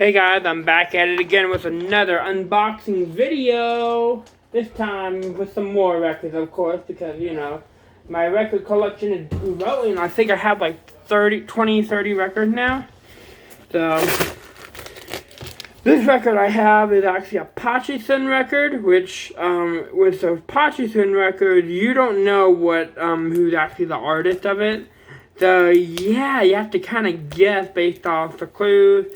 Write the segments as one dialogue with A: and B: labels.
A: Hey guys, I'm back at it again with another unboxing video. This time with some more records, of course, because, you know, my record collection is growing. I think I have like 30 records now. So, this record I have is actually a Pachisen record, which, with the Pachisen record, you don't know what, who's actually the artist of it. So, yeah, you have to kind of guess based off the clues.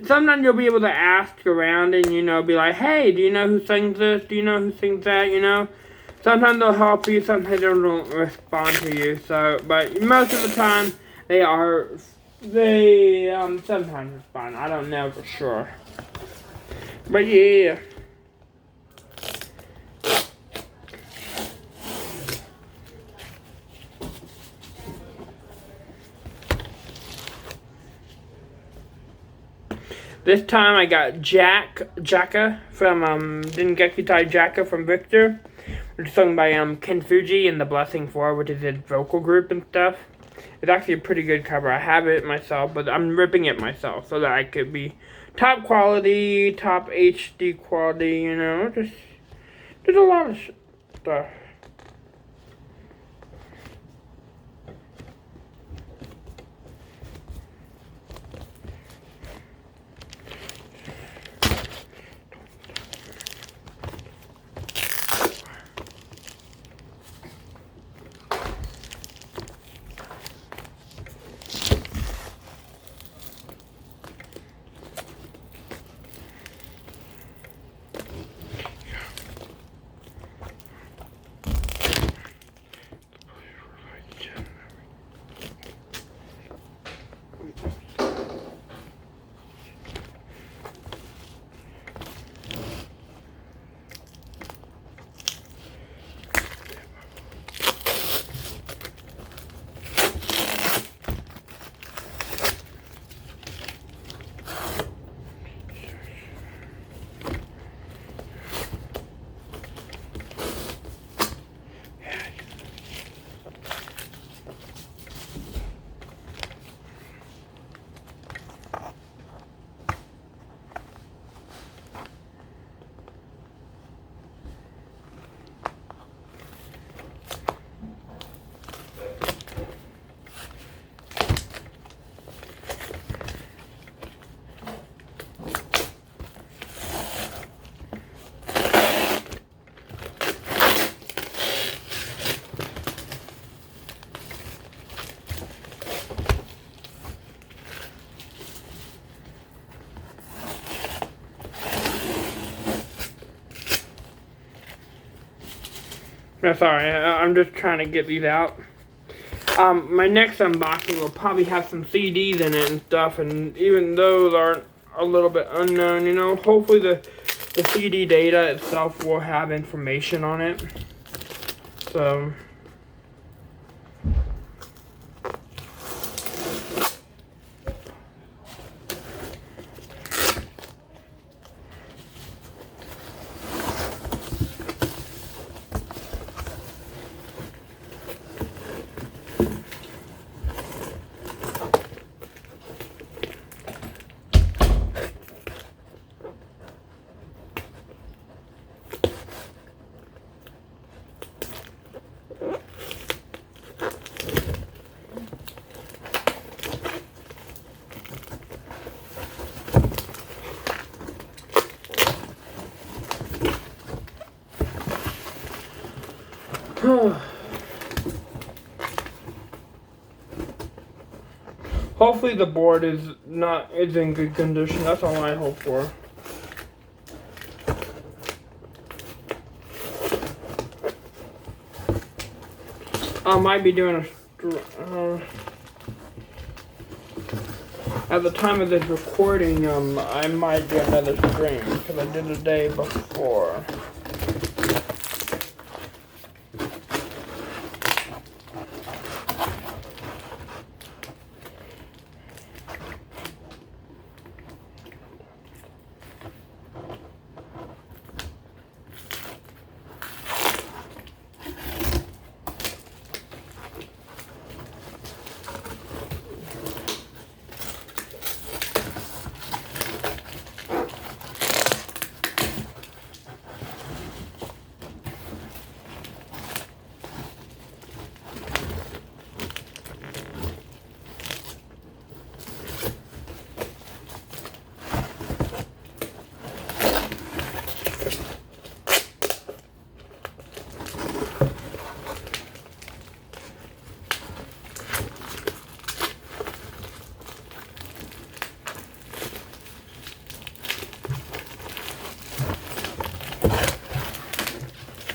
A: Sometimes you'll be able to ask around and, you know, be like, hey, do you know who sings this? Do you know who sings that? You know? Sometimes they'll help you, sometimes they don't respond to you. So, but most of the time, they sometimes respond. I don't know for sure. But yeah. This time I got Jaka from Dengeki Tai Jaka from Victor, which is sung by Ken Fuji and the Blessing 4, which is his vocal group and stuff. It's actually a pretty good cover. I have it myself, but I'm ripping it myself so that I could be top quality, top HD quality, you know, just a lot of stuff. No, sorry, I'm just trying to get these out. My next unboxing will probably have some CDs in it and stuff, and even those aren't a little bit unknown, you know. Hopefully the CD data itself will have information on it. So... Hopefully the board is in good condition. That's all I hope for. I might be doing at the time of this recording, I might do another stream because I did the day before.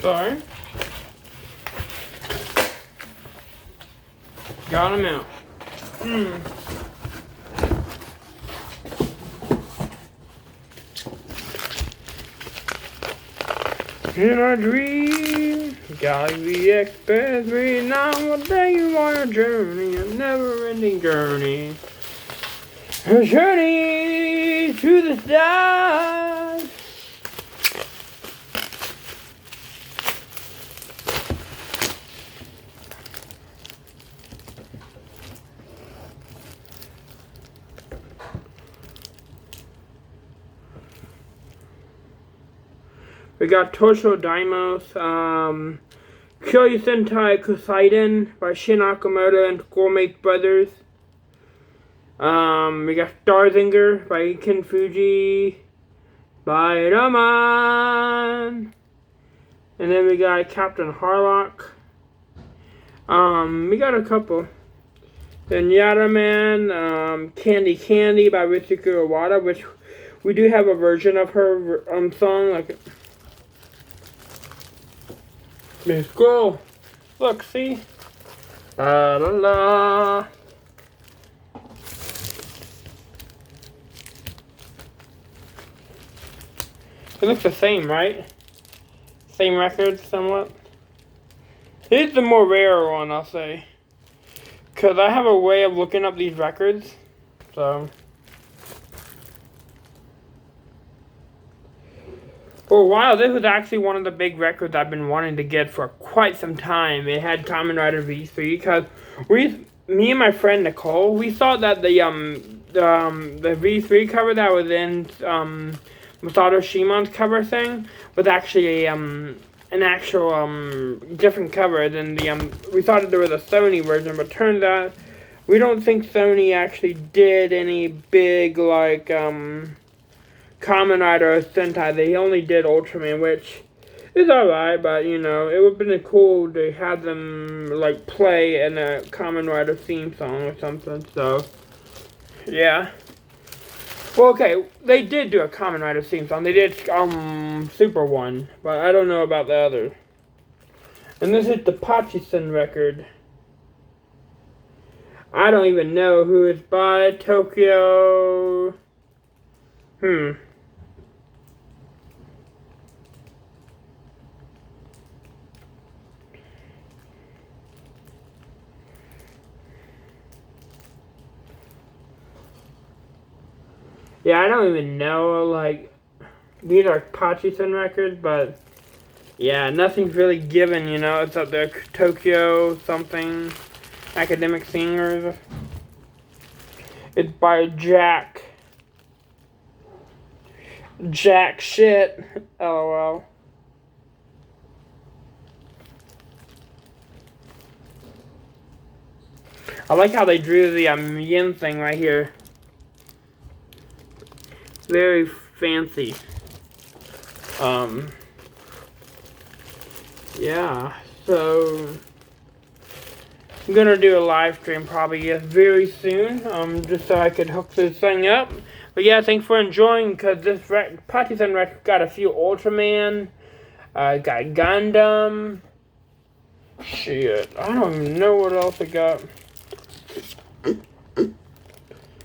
A: Sorry. Got him out. In our dream, Galaxy Express, we now will take you on a journey, a never-ending journey. A journey to the stars. We got Tosho Daimos, Kyoyu Sentai Kusaiden by Shin Akamoto and Gourmet Brothers. We got Starzinger by Ken Fuji, Spider-Man. And then we got Captain Harlock. We got a couple. Then Yada-Man, Candy Candy by Ritsuko Iwata, which we do have a version of her song, like Miss Girl. Look, see? La la la. It looks the same, right? Same record, somewhat. It's the more rare one, I'll say. Because I have a way of looking up these records. So. For a while, this was actually one of the big records I've been wanting to get for quite some time. It had Kamen Rider V3 because me and my friend Nicole, we thought that the V3 cover that was in Masato Shimon's cover thing was actually an actual different cover than we thought that there was a Sony version, but turns out we don't think Sony actually did any big like Kamen Rider or Sentai. They only did Ultraman, which is alright, but you know, it would have been cool to have them like play in a Kamen Rider theme song or something, so yeah. Well, okay, they did do a Kamen Rider theme song. They did Super One, but I don't know about the other. And this is the Pachisen record. I don't even know who it's by. Tokyo. Yeah, I don't even know, like, these are Pachisen records, but, yeah, nothing's really given, you know, it's up there, Tokyo something, Academic Singers. It's by Jack shit, lol. I like how they drew the yin thing right here. Very fancy. Yeah, so I'm gonna do a live stream probably very soon, just so I could hook this thing up. But yeah, thanks for enjoying, because this Pachisen record got a few Ultraman, got Gundam. Shit, I don't even know what else it got.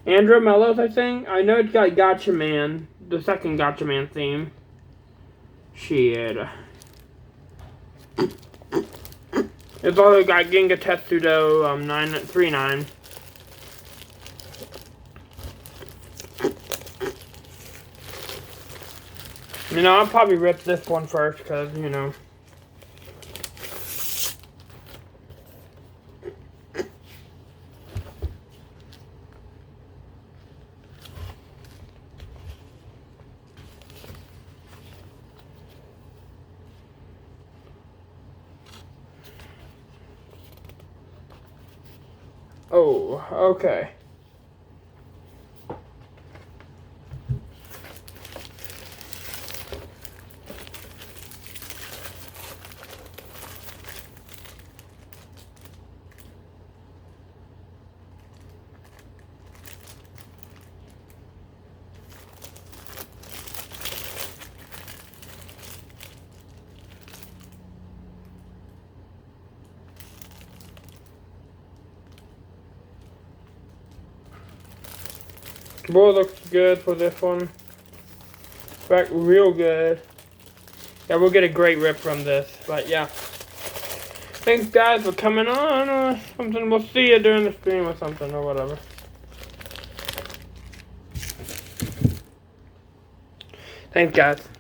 A: Andrew Mellows, I think. I know it's got Gatchaman, the second Gatchaman theme. Shit. It's also got Ginga Tetsudo 939. You know, I'll probably rip this one first, because, you know. Oh, okay. Boy looks good for this one. Back real good. Yeah, we'll get a great rip from this. But yeah. Thanks guys for coming on or something. We'll see you during the stream or something or whatever. Thanks guys.